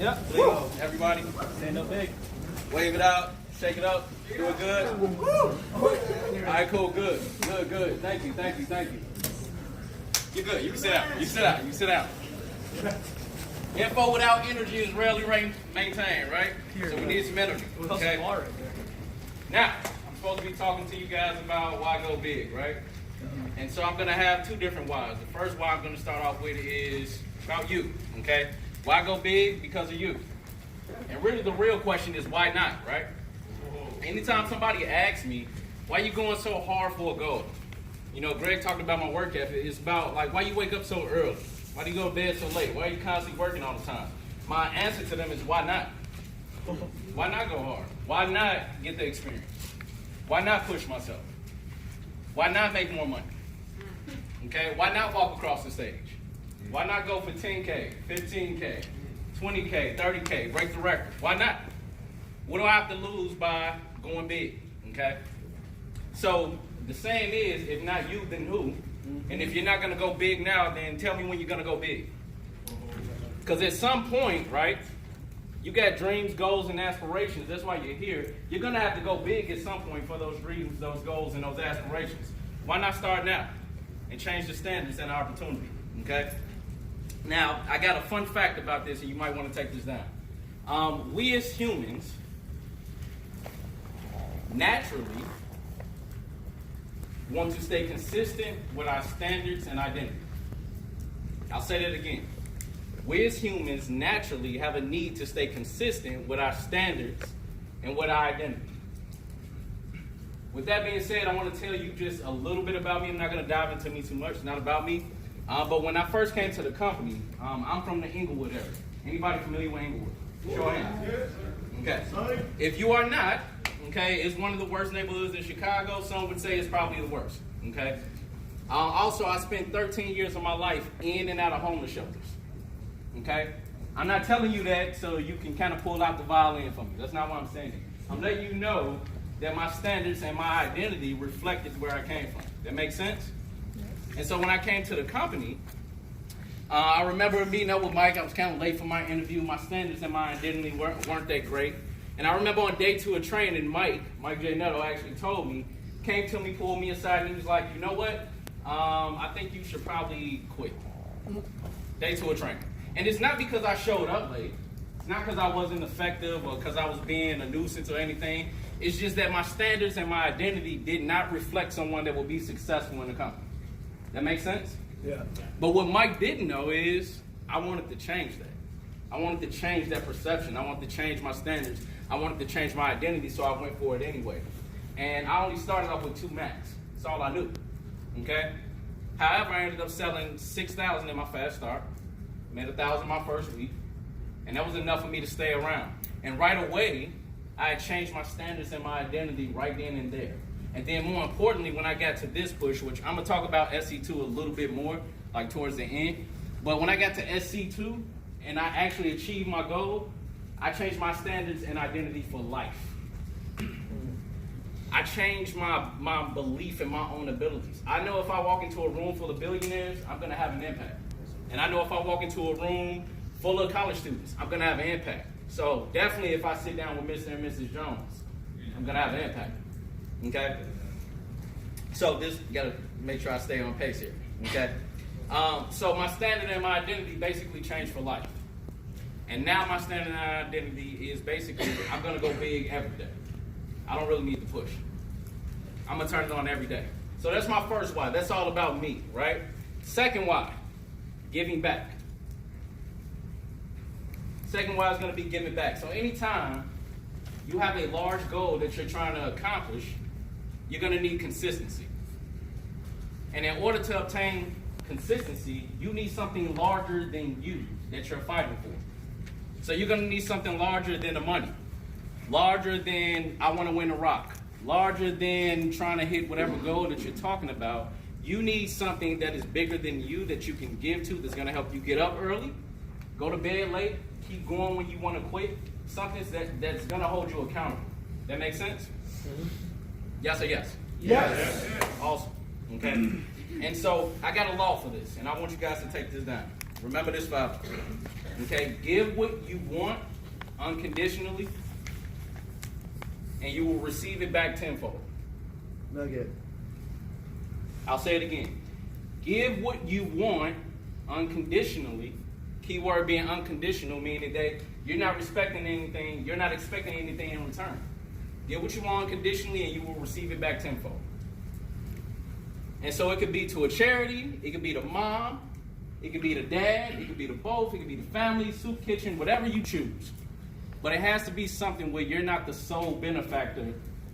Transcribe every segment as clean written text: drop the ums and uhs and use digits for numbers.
Yep. Everybody, stand up big. Wave it out. Shake it up. Do it good. All right, cool. Good. Thank you. You're good. You can sit down. You can sit down. Info without energy is rarely maintained, right? So we need some energy. Okay. Now, I'm supposed to be talking to you guys about why go big, right? And so I'm going to have two different whys. The first why I'm going to start off with is about you, okay? Why go big? Because of you. And really the real question is why not, right? Anytime somebody asks me, why you going so hard for a goal? You know, Greg talked about my work ethic. It's about, like, why you wake up so early? Why do you go to bed so late? Why are you constantly working all the time? My answer to them is why not? Why not go hard? Why not get the experience? Why not push myself? Why not make more money? Okay, why not walk across the stage? Why not go for 10K, 15K, 20K, 30K, break the record? Why not? What do I have to lose by going big? Okay? So the saying is, if not you, then who? And if you're not going to go big now, then tell me when you're going to go big. Because at some point, right, you got dreams, goals, and aspirations. That's why you're here. You're going to have to go big at some point for those dreams, those goals, and those aspirations. Why not start now and change the standards and opportunity? Okay? Now, I got a fun fact about this, and you might want to take this down. We as humans naturally want to stay consistent with our standards and identity. I'll say that again. We as humans naturally have a need to stay consistent with our standards and with our identity. With that being said, I want to tell you just a little bit about me. I'm not going to dive into me too much. It's not about me. But when I first came to the company, I'm from the Inglewood area. Anybody familiar with Inglewood? Show of hands. Okay. If you are not, okay, it's one of the worst neighborhoods in Chicago. Some would say it's probably the worst. Okay. Also, I spent 13 years of my life in and out of homeless shelters. Okay. I'm not telling you that so you can kind of pull out the violin for me. That's not what I'm saying. I'm letting you know that my standards and my identity reflected where I came from. That makes sense? And so when I came to the company, I remember meeting up with Mike. I was kind of late for my interview. My standards and my identity weren't that great. And I remember on day 2 of training, Mike J. Netto actually told me, came to me, pulled me aside, and he was like, you know what? I think you should probably quit. Day 2 of training. And it's not because I showed up late. It's not because I wasn't effective or because I was being a nuisance or anything. It's just that my standards and my identity did not reflect someone that will be successful in the company. That makes sense? Yeah. But what Mike didn't know is I wanted to change that. I wanted to change that perception. I wanted to change my standards. I wanted to change my identity, so I went for it anyway. And I only started off with 2 Macs. That's all I knew. Okay? However, I ended up selling 6,000 in my fast start. Made 1,000 my first week. And that was enough for me to stay around. And right away, I had changed my standards and my identity right then and there. And then more importantly, when I got to this push, which I'm going to talk about SC2 a little bit more, like towards the end. But when I got to SC2 and I actually achieved my goal, I changed my standards and identity for life. I changed my belief in my own abilities. I know if I walk into a room full of billionaires, I'm going to have an impact. And I know if I walk into a room full of college students, I'm going to have an impact. So definitely if I sit down with Mr. and Mrs. Jones, I'm going to have an impact. Okay? So this, you got to make sure I stay on pace here. Okay? So my standard and my identity basically changed for life. And now my standard and identity is basically, I'm going to go big every day. I don't really need to push. I'm going to turn it on every day. So that's my first why. That's all about me, right? Second why, giving back. Second why is going to be giving back. So anytime you have a large goal that you're trying to accomplish, you're going to need consistency. And in order to obtain consistency, you need something larger than you that you're fighting for. So you're going to need something larger than the money, larger than I want to win a rock, larger than trying to hit whatever goal that you're talking about. You need something that is bigger than you that you can give to, that's going to help you get up early, go to bed late, keep going when you want to quit. Something that's going to hold you accountable. That makes sense? Mm-hmm. Yes or yes? Yes. Awesome. Okay. And so I got a law for this, and I want you guys to take this down. Remember this vow. Okay? Give what you want unconditionally, and you will receive it back tenfold. Nugget. I'll say it again. Give what you want unconditionally. Keyword being unconditional, meaning that you're not respecting anything, you're not expecting anything in return. Give what you want unconditionally and you will receive it back tenfold. And so it could be to a charity, it could be to mom, it could be to dad, it could be to both, it could be to family, soup kitchen, whatever you choose. But it has to be something where you're not the sole benefactor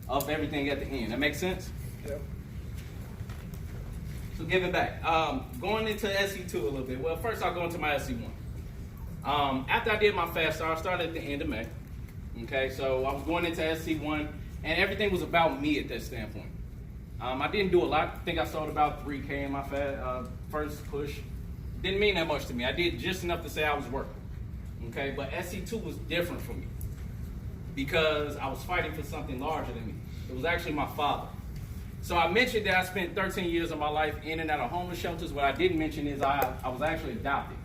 of everything at the end. That makes sense? Yep. So give it back. Going into SC2 a little bit. Well, first I'll go into my SC1. After I did my fast start, I started at the end of May. Okay, so I was going into SC1, and everything was about me at that standpoint. I didn't do a lot. I think I sold about 3K in my first push. Didn't mean that much to me. I did just enough to say I was working. Okay, but SC2 was different for me because I was fighting for something larger than me. It was actually my father. So I mentioned that I spent 13 years of my life in and out of homeless shelters. What I didn't mention is I was actually adopted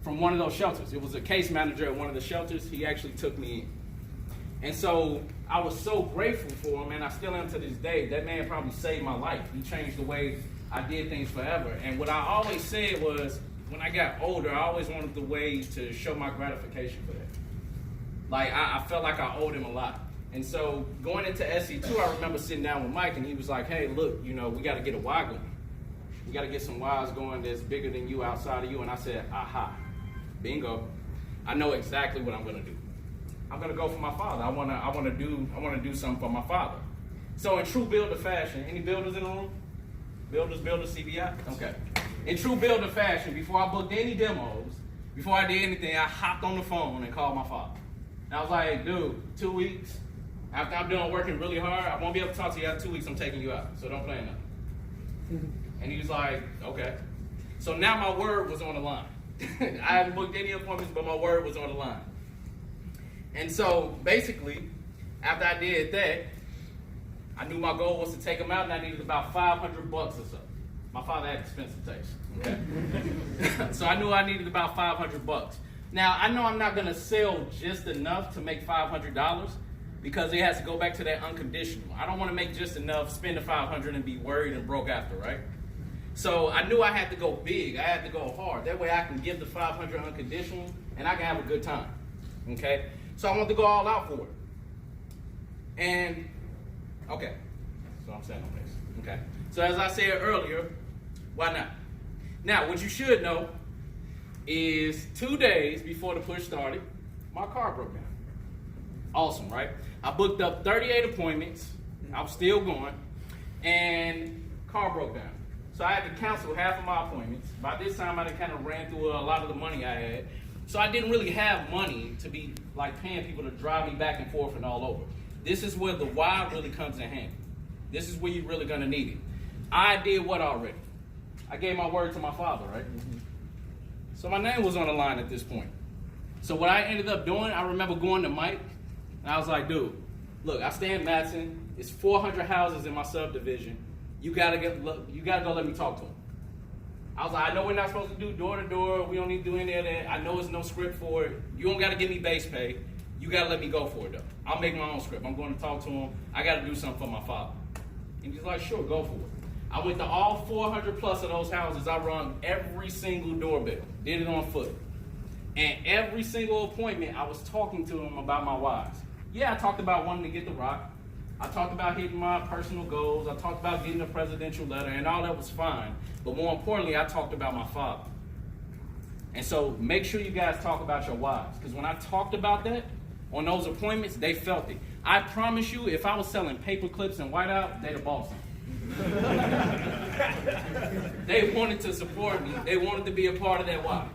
from one of those shelters. It was a case manager at one of the shelters. He actually took me in. And so I was so grateful for him, and I still am to this day. That man probably saved my life. He changed the way I did things forever. And what I always said was, when I got older, I always wanted the way to show my gratification for that. Like, I felt like I owed him a lot. And so going into SC2, I remember sitting down with Mike, and he was like, hey, look, we got to get a Y going. We got to get some Ys going that's bigger than you, outside of you. And I said, aha, bingo. I know exactly what I'm going to do. I'm going to go for my father. I want to do something for my father. So in true builder fashion, any builders in the room? Builders, CBI? Okay. In true builder fashion, before I booked any demos, before I did anything, I hopped on the phone and called my father. And I was like, dude, 2 weeks. After I'm done working really hard, I won't be able to talk to you after 2 weeks. I'm taking you out, so don't plan nothing. And he was like, okay. So now my word was on the line. I hadn't booked any appointments, but my word was on the line. And so basically, after I did that, I knew my goal was to take him out, and I needed about $500 or so. My father had expensive taste. Okay. So I knew I needed about $500. Now I know I'm not gonna sell just enough to make $500. Because it has to go back to that unconditional. I don't want to make just enough, spend the $500 and be worried and broke after, right? So I knew I had to go big. I had to go hard. That way I can give the $500 unconditional and I can have a good time. Okay? So I wanted to go all out for it. And, okay. So I'm saying on this. Okay? So as I said earlier, why not? Now, what you should know is 2 days before the push started, my car broke down. Awesome, right? I booked up 38 appointments. I was still going. And car broke down. So I had to cancel half of my appointments. By this time, I kind of ran through a lot of the money I had. So I didn't really have money to be like paying people to drive me back and forth and all over. This is where the why really comes in handy. This is where you're really going to need it. I did what already? I gave my word to my father, right? So my name was on the line at this point. So what I ended up doing, I remember going to Mike. And I was like, dude, look, I stay in Madison. It's 400 houses in my subdivision. You gotta go let me talk to him. I was like, I know we're not supposed to do door to door. We don't need to do any of that. I know there's no script for it. You don't gotta give me base pay. You gotta let me go for it though. I'll make my own script. I'm going to talk to him. I gotta do something for my father. And he's like, sure, go for it. I went to all 400 plus of those houses. I rung every single doorbell. Did it on foot. And every single appointment, I was talking to him about my whys. Yeah, I talked about wanting to get the rock. I talked about hitting my personal goals. I talked about getting a presidential letter, and all that was fine. But more importantly, I talked about my father. And so make sure you guys talk about your whys. Because when I talked about that on those appointments, they felt it. I promise you, if I was selling paper clips and whiteout, they'd have bought some. They wanted to support me. They wanted to be a part of that why.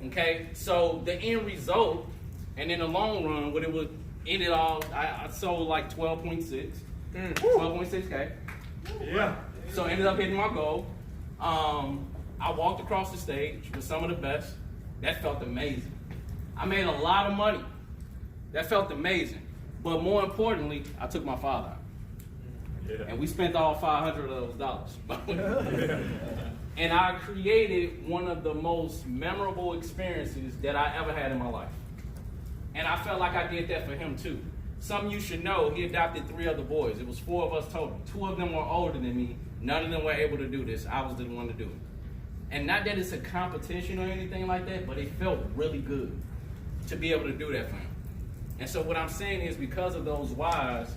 Okay? So the end result, and in the long run, what it would end it all, I sold like 12.6. 12.6K. Yeah. So I ended up hitting my goal. I walked across the stage with some of the best. That felt amazing. I made a lot of money. That felt amazing. But more importantly, I took my father out. Yeah. And we spent all 500 of those dollars. And I created one of the most memorable experiences that I ever had in my life. And I felt like I did that for him too. Something you should know, he adopted 3 other boys. It was 4 of us total. 2 of them were older than me. None of them were able to do this. I was the one to do it. And not that it's a competition or anything like that, but it felt really good to be able to do that for him. And so what I'm saying is because of those whys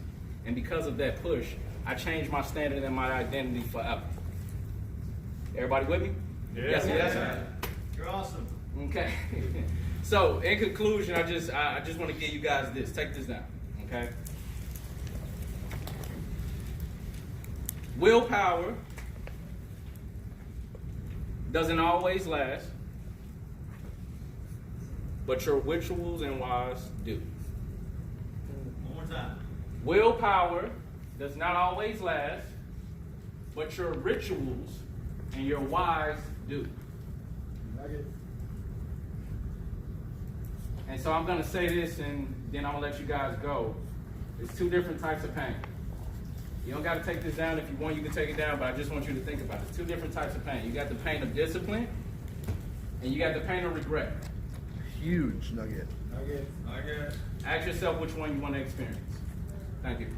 and because of that push, I changed my standard and my identity forever. Everybody with me? Yeah. Yes. You're awesome. Okay. So in conclusion, I just want to give you guys this. Take this down. Okay. Willpower doesn't always last, but your rituals and whys do. One more time. Willpower does not always last, but your rituals and your whys do. And so I'm going to say this and then I'm going to let you guys go. It's 2 different types of pain. You don't got to take this down. If you want, you can take it down, but I just want you to think about it. 2 different types of pain. You got the pain of discipline and you got the pain of regret. Huge nugget. Nugget. Ask yourself which one you want to experience. Thank you.